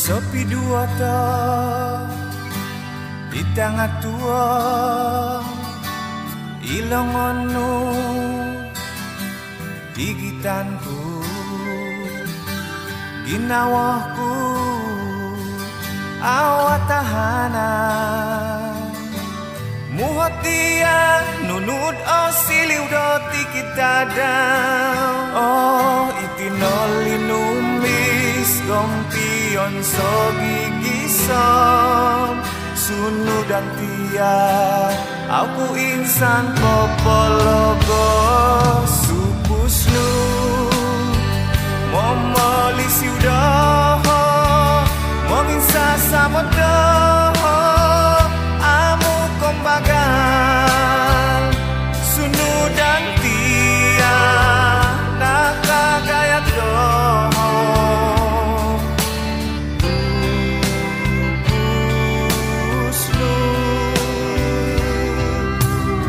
Sepi dua ta di tengah tua ilang ono digitanku ginawahku awat tahanan muhatia nunud osili udoti kita down oh itinoli numis gompion so gigisom sunu dan tia aku insan popologo supusnu momolisi udah menginsa sama dah amu kombagan sunu dan tia naka gaya doh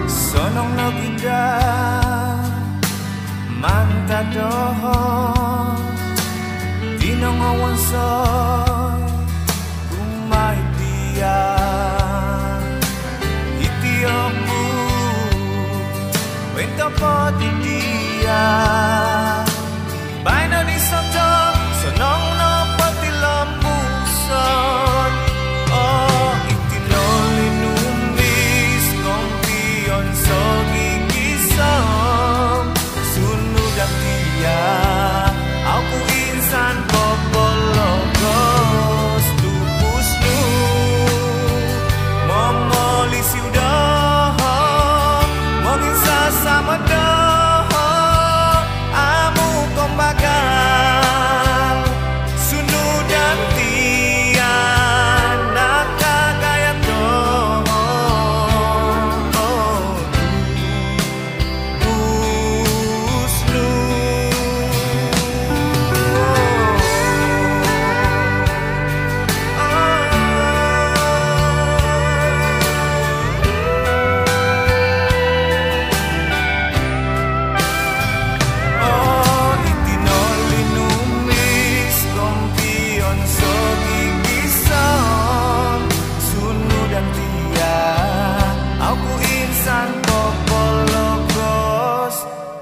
sonong noginda manta doho dinong awan soy kumai dia itiomu wento poti dia baino di soto sonong no poti lampu son oh itinoli numis kompion so gigisom sunu dan dia aku insan popologos tupusnu momolisi udah menginsa sama dah amu kombagan sunu dan tian naka gaya doh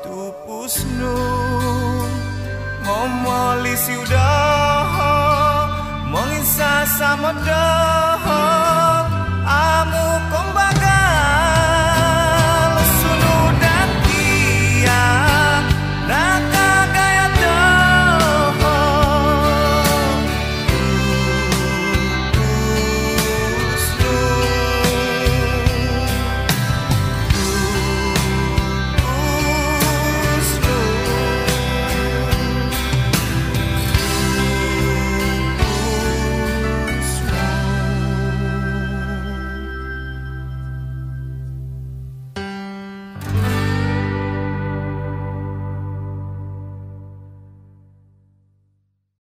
tupusnu momolisi udah menginsa sama dah